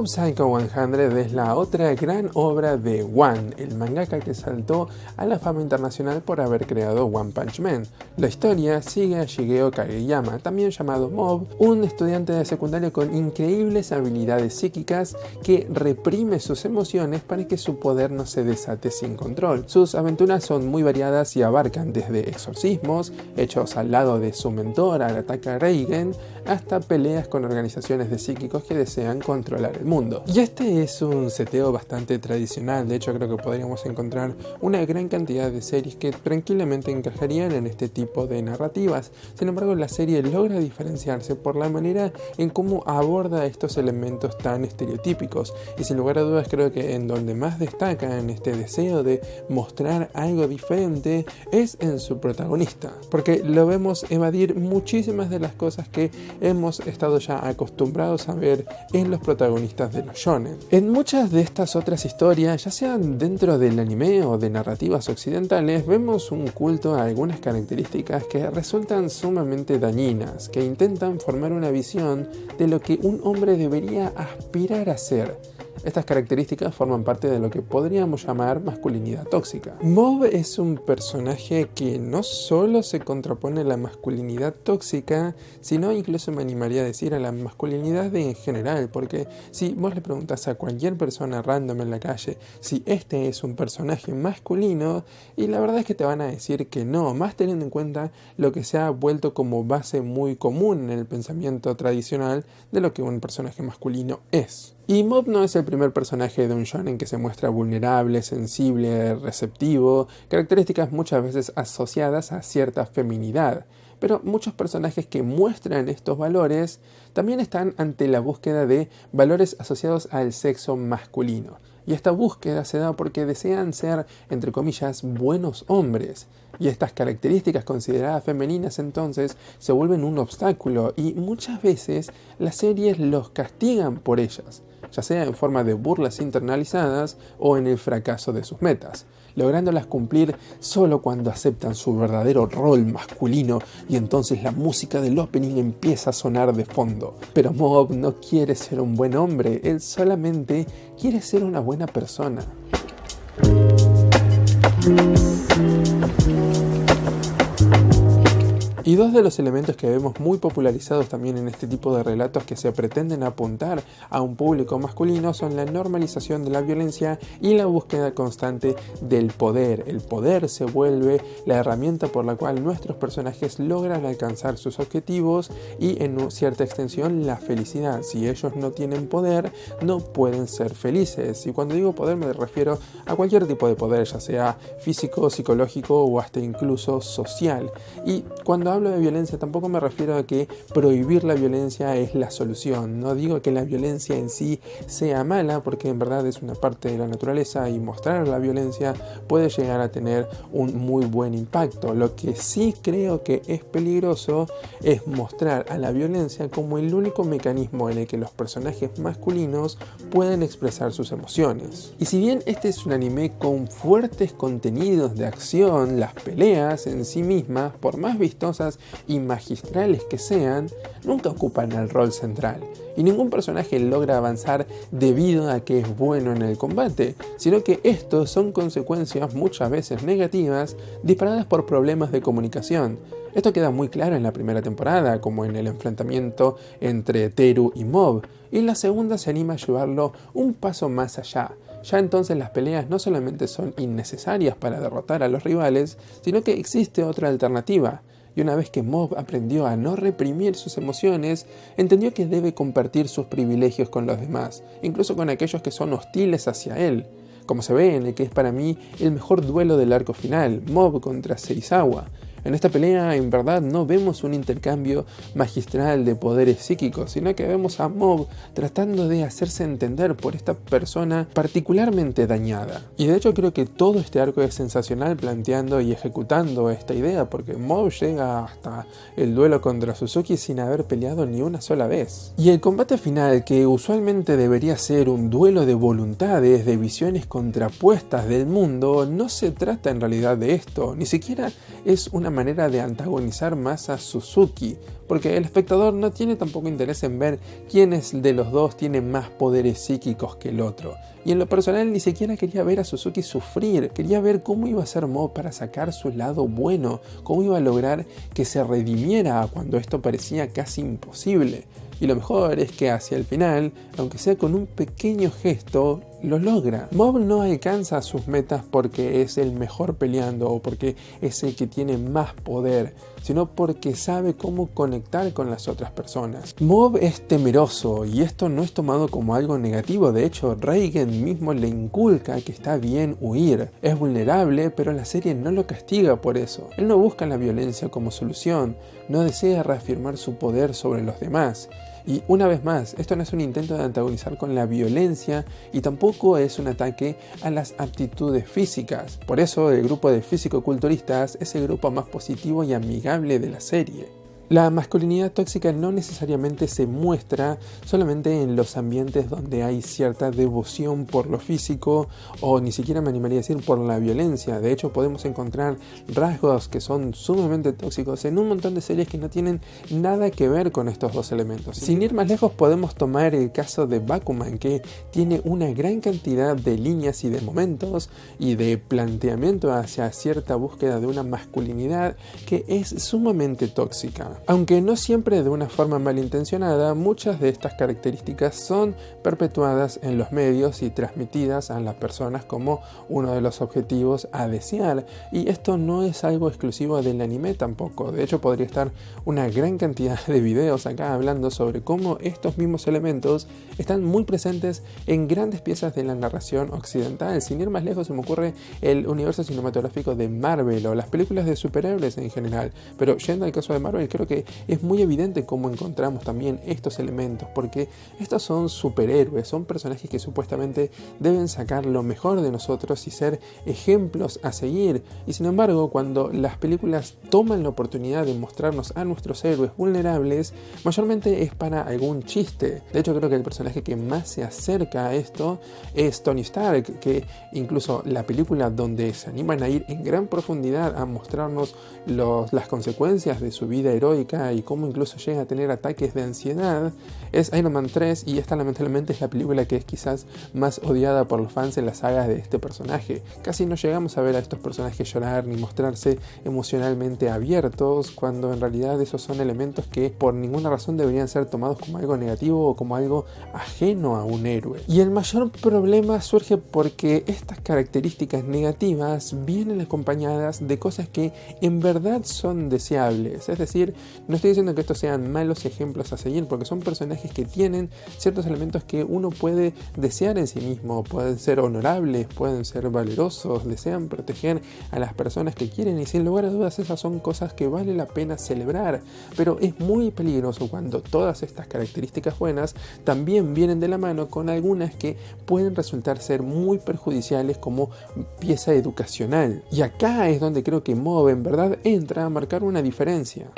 Mob Psycho 100 es la otra gran obra de One, el mangaka que saltó a la fama internacional por haber creado One Punch Man. La historia sigue a Shigeo Kageyama, también llamado Mob, un estudiante de secundaria con increíbles habilidades psíquicas que reprime sus emociones para que su poder no se desate sin control. Sus aventuras son muy variadas y abarcan desde exorcismos, hechos al lado de su mentor Arataka Reigen, hasta peleas con organizaciones de psíquicos que desean controlar el mundo. Y este es un seteo bastante tradicional, de hecho creo que podríamos encontrar una gran cantidad de series que tranquilamente encajarían en este tipo de narrativas. Sin embargo, la serie logra diferenciarse por la manera en cómo aborda estos elementos tan estereotípicos, y sin lugar a dudas creo que en donde más destaca en este deseo de mostrar algo diferente es en su protagonista, porque lo vemos evadir muchísimas de las cosas que hemos estado ya acostumbrados a ver en los protagonistas de los shonen. En muchas de estas otras historias, ya sean dentro del anime o de narrativas occidentales, vemos un culto a algunas características que resultan sumamente dañinas, que intentan formar una visión de lo que un hombre debería aspirar a ser. Estas características forman parte de lo que podríamos llamar masculinidad tóxica. Mob es un personaje que no solo se contrapone a la masculinidad tóxica, sino incluso me animaría a decir a la masculinidad en general, porque si vos le preguntás a cualquier persona random en la calle si este es un personaje masculino, y la verdad es que te van a decir que no, más teniendo en cuenta lo que se ha vuelto como base muy común en el pensamiento tradicional de lo que un personaje masculino es. Y Mob no es el primer personaje de un shonen que se muestra vulnerable, sensible, receptivo, características muchas veces asociadas a cierta feminidad. Pero muchos personajes que muestran estos valores también están ante la búsqueda de valores asociados al sexo masculino. Y esta búsqueda se da porque desean ser, entre comillas, buenos hombres. Y estas características consideradas femeninas entonces se vuelven un obstáculo y muchas veces las series los castigan por ellas, ya sea en forma de burlas internalizadas o en el fracaso de sus metas, lográndolas cumplir solo cuando aceptan su verdadero rol masculino, y entonces la música del opening empieza a sonar de fondo. Pero Mob no quiere ser un buen hombre, él solamente quiere ser una buena persona. Y dos de los elementos que vemos muy popularizados también en este tipo de relatos que se pretenden apuntar a un público masculino son la normalización de la violencia y la búsqueda constante del poder. El poder se vuelve la herramienta por la cual nuestros personajes logran alcanzar sus objetivos y en cierta extensión la felicidad. Si ellos no tienen poder, no pueden ser felices. Y cuando digo poder me refiero a cualquier tipo de poder, ya sea físico, psicológico o hasta incluso social. Y cuando hablo de violencia tampoco me refiero a que prohibir la violencia es la solución. No digo que la violencia en sí sea mala, porque en verdad es una parte de la naturaleza y mostrar la violencia puede llegar a tener un muy buen impacto. Lo que sí creo que es peligroso es mostrar a la violencia como el único mecanismo en el que los personajes masculinos pueden expresar sus emociones. Y si bien este es un anime con fuertes contenidos de acción, las peleas en sí mismas, por más vistosas y magistrales que sean, nunca ocupan el rol central, y ningún personaje logra avanzar debido a que es bueno en el combate, sino que estos son consecuencias muchas veces negativas disparadas por problemas de comunicación. Esto queda muy claro en la primera temporada, como en el enfrentamiento entre Teru y Mob, y en la segunda se anima a llevarlo un paso más allá. Ya entonces las peleas no solamente son innecesarias para derrotar a los rivales, sino que existe otra alternativa. Y una vez que Mob aprendió a no reprimir sus emociones, entendió que debe compartir sus privilegios con los demás, incluso con aquellos que son hostiles hacia él, como se ve en el que es para mí el mejor duelo del arco final, Mob contra Serizawa. En esta pelea en verdad no vemos un intercambio magistral de poderes psíquicos, sino que vemos a Mob tratando de hacerse entender por esta persona particularmente dañada. Y de hecho creo que todo este arco es sensacional planteando y ejecutando esta idea, porque Mob llega hasta el duelo contra Suzuki sin haber peleado ni una sola vez. Y el combate final, que usualmente debería ser un duelo de voluntades, de visiones contrapuestas del mundo, no se trata en realidad de esto, ni siquiera es una manera de antagonizar más a Suzuki, porque el espectador no tiene tampoco interés en ver quién de los dos tiene más poderes psíquicos que el otro. Y en lo personal ni siquiera quería ver a Suzuki sufrir, quería ver cómo iba a ser Mob para sacar su lado bueno, cómo iba a lograr que se redimiera cuando esto parecía casi imposible. Y lo mejor es que hacia el final, aunque sea con un pequeño gesto, lo logra. Mob no alcanza sus metas porque es el mejor peleando o porque es el que tiene más poder, sino porque sabe cómo conectar con las otras personas. Mob es temeroso y esto no es tomado como algo negativo. De hecho, Reigen mismo le inculca que está bien huir. Es vulnerable, pero la serie no lo castiga por eso. Él no busca la violencia como solución, no desea reafirmar su poder sobre los demás. Y una vez más, esto no es un intento de antagonizar con la violencia y tampoco es un ataque a las aptitudes físicas. Por eso el grupo de físico-culturistas es el grupo más positivo y amigable de la serie. La masculinidad tóxica no necesariamente se muestra solamente en los ambientes donde hay cierta devoción por lo físico o ni siquiera me animaría a decir por la violencia. De hecho, podemos encontrar rasgos que son sumamente tóxicos en un montón de series que no tienen nada que ver con estos dos elementos. Sin ir más lejos, podemos tomar el caso de Bakuman, que tiene una gran cantidad de líneas y de momentos y de planteamiento hacia cierta búsqueda de una masculinidad que es sumamente tóxica. Aunque no siempre de una forma malintencionada, muchas de estas características son perpetuadas en los medios y transmitidas a las personas como uno de los objetivos a desear, y esto no es algo exclusivo del anime tampoco. De hecho, podría estar una gran cantidad de videos acá hablando sobre cómo estos mismos elementos están muy presentes en grandes piezas de la narración occidental. Sin ir más lejos, se me ocurre el universo cinematográfico de Marvel o las películas de superhéroes en general, pero yendo al caso de Marvel, creo que es muy evidente cómo encontramos también estos elementos, porque estos son superhéroes, son personajes que supuestamente deben sacar lo mejor de nosotros y ser ejemplos a seguir, y sin embargo cuando las películas toman la oportunidad de mostrarnos a nuestros héroes vulnerables, mayormente es para algún chiste. De hecho, creo que el personaje que más se acerca a esto es Tony Stark, que incluso la película donde se animan a ir en gran profundidad a mostrarnos las consecuencias de su vida heroica y cómo incluso llega a tener ataques de ansiedad, es Iron Man 3, y esta lamentablemente es la película que es quizás más odiada por los fans en las sagas de este personaje. Casi no llegamos a ver a estos personajes llorar ni mostrarse emocionalmente abiertos, cuando en realidad esos son elementos que por ninguna razón deberían ser tomados como algo negativo o como algo ajeno a un héroe. Y el mayor problema surge porque estas características negativas vienen acompañadas de cosas que en verdad son deseables. Es decir, no estoy diciendo que estos sean malos ejemplos a seguir, porque son personajes que tienen ciertos elementos que uno puede desear en sí mismo. Pueden ser honorables, pueden ser valerosos, desean proteger a las personas que quieren, y sin lugar a dudas esas son cosas que vale la pena celebrar. Pero es muy peligroso cuando todas estas características buenas también vienen de la mano con algunas que pueden resultar ser muy perjudiciales como pieza educacional. Y acá es donde creo que Mob en verdad entra a marcar una diferencia.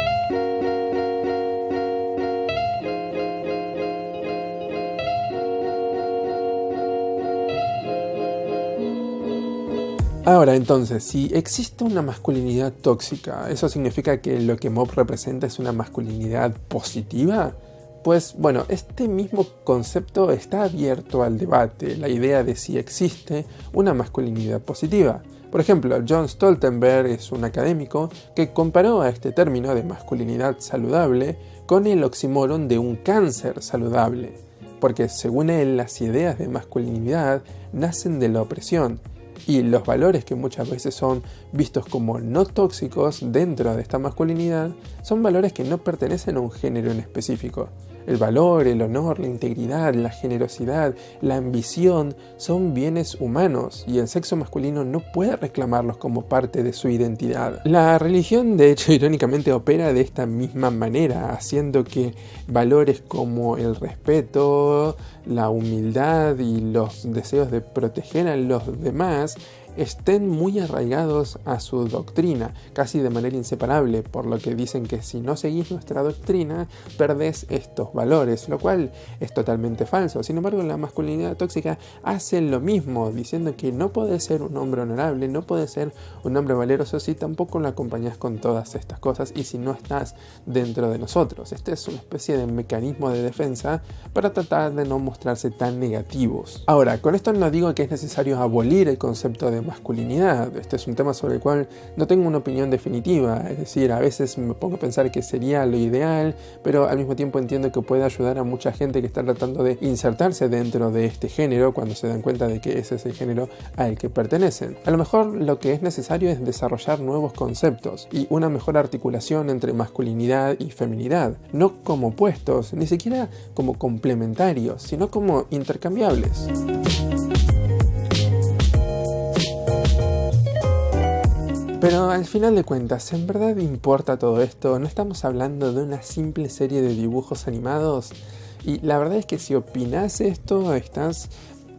Ahora, entonces, si existe una masculinidad tóxica, ¿eso significa que lo que Mob representa es una masculinidad positiva? Pues bueno, este mismo concepto está abierto al debate, la idea de si existe una masculinidad positiva. Por ejemplo, John Stoltenberg es un académico que comparó a este término de masculinidad saludable con el oxímoron de un cáncer saludable, porque según él las ideas de masculinidad nacen de la opresión, y los valores que muchas veces son vistos como no tóxicos dentro de esta masculinidad son valores que no pertenecen a un género en específico. El valor, el honor, la integridad, la generosidad, la ambición son bienes humanos y el sexo masculino no puede reclamarlos como parte de su identidad. La religión, de hecho, irónicamente opera de esta misma manera, haciendo que valores como el respeto, la humildad y los deseos de proteger a los demás estén muy arraigados a su doctrina, casi de manera inseparable, por lo que dicen que si no seguís nuestra doctrina, perdés estos valores, lo cual es totalmente falso. Sin embargo, la masculinidad tóxica hace lo mismo, diciendo que no podés ser un hombre honorable, no podés ser un hombre valeroso si tampoco lo acompañás con todas estas cosas y si no estás dentro de nosotros. Este es una especie de mecanismo de defensa para tratar de no mostrarse tan negativos. Ahora, con esto no digo que es necesario abolir el concepto de masculinidad. Este es un tema sobre el cual no tengo una opinión definitiva, es decir, a veces me pongo a pensar que sería lo ideal, pero al mismo tiempo entiendo que puede ayudar a mucha gente que está tratando de insertarse dentro de este género cuando se dan cuenta de que ese es el género al que pertenecen. A lo mejor lo que es necesario es desarrollar nuevos conceptos y una mejor articulación entre masculinidad y feminidad, no como opuestos, ni siquiera como complementarios, sino como intercambiables. Pero al final de cuentas, ¿en verdad importa todo esto? ¿No estamos hablando de una simple serie de dibujos animados? Y la verdad es que si opinás esto, estás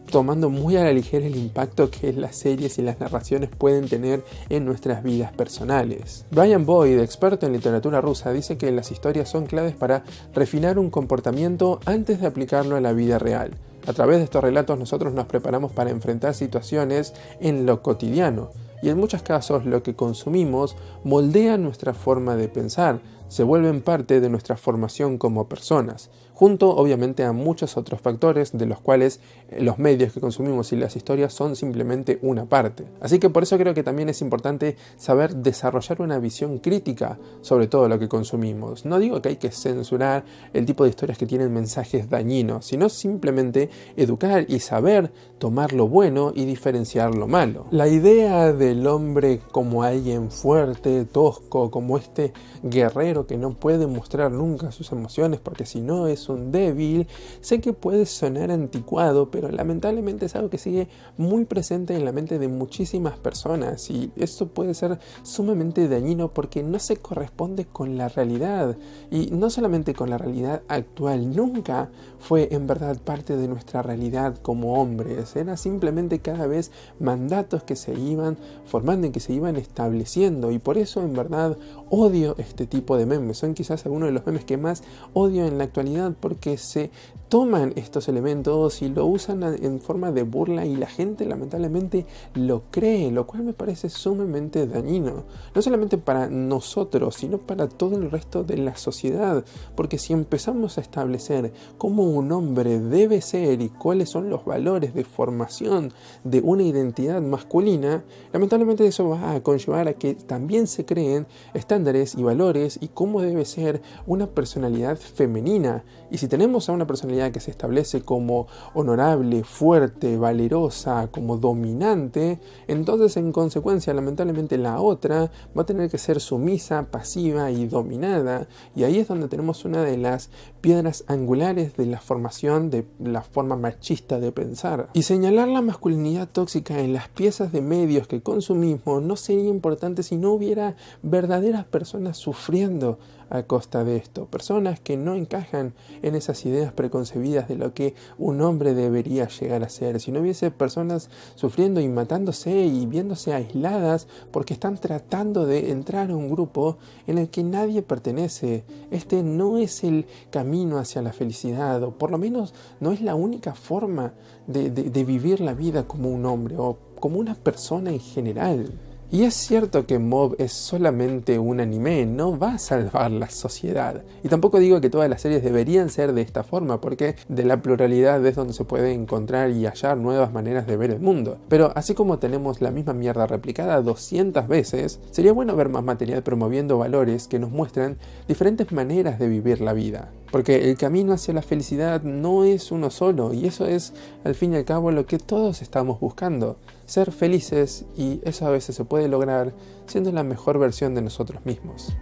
tomando muy a la ligera el impacto que las series y las narraciones pueden tener en nuestras vidas personales. Brian Boyd, experto en literatura rusa, dice que las historias son claves para refinar un comportamiento antes de aplicarlo a la vida real. A través de estos relatos nosotros nos preparamos para enfrentar situaciones en lo cotidiano. Y en muchos casos lo que consumimos moldea nuestra forma de pensar, se vuelven parte de nuestra formación como personas, junto obviamente a muchos otros factores de los cuales los medios que consumimos y las historias son simplemente una parte. Así que por eso creo que también es importante saber desarrollar una visión crítica sobre todo lo que consumimos. No digo que hay que censurar el tipo de historias que tienen mensajes dañinos, sino simplemente educar y saber tomar lo bueno y diferenciar lo malo. La idea del hombre como alguien fuerte, tosco, como este guerrero que no puede mostrar nunca sus emociones porque si no es un débil, sé que puede sonar anticuado, pero lamentablemente es algo que sigue muy presente en la mente de muchísimas personas y esto puede ser sumamente dañino porque no se corresponde con la realidad y no solamente con la realidad actual, nunca fue en verdad parte de nuestra realidad como hombres, era simplemente cada vez mandatos que se iban formando y que se iban estableciendo y por eso en verdad odio este tipo de memes, son quizás algunos de los memes que más odio en la actualidad porque se toman estos elementos y lo usan en forma de burla y la gente lamentablemente lo cree, lo cual me parece sumamente dañino, no solamente para nosotros sino para todo el resto de la sociedad, porque si empezamos a establecer cómo un hombre debe ser y cuáles son los valores de formación de una identidad masculina, lamentablemente eso va a conllevar a que también se creen estándares y valores y cómo debe ser una personalidad femenina. Y si tenemos a una personalidad que se establece como honorable, fuerte, valerosa, como dominante, entonces en consecuencia lamentablemente la otra va a tener que ser sumisa, pasiva y dominada, y ahí es donde tenemos una de las piedras angulares de la formación de la forma machista de pensar. Y señalar la masculinidad tóxica en las piezas de medios que consumimos no sería importante si no hubiera verdaderas personas sufriendo a costa de esto, personas que no encajan en esas ideas preconcebidas de lo que un hombre debería llegar a ser, si no hubiese personas sufriendo y matándose y viéndose aisladas porque están tratando de entrar a un grupo en el que nadie pertenece. Este no es el camino hacia la felicidad, o por lo menos no es la única forma de vivir la vida como un hombre o como una persona en general. Y es cierto que Mob es solamente un anime, no va a salvar la sociedad. Y tampoco digo que todas las series deberían ser de esta forma, porque de la pluralidad es donde se puede encontrar y hallar nuevas maneras de ver el mundo. Pero así como tenemos la misma mierda replicada 200 veces, sería bueno ver más material promoviendo valores que nos muestran diferentes maneras de vivir la vida. Porque el camino hacia la felicidad no es uno solo, y eso es al fin y al cabo lo que todos estamos buscando. Ser felices, y eso a veces se puede lograr siendo la mejor versión de nosotros mismos.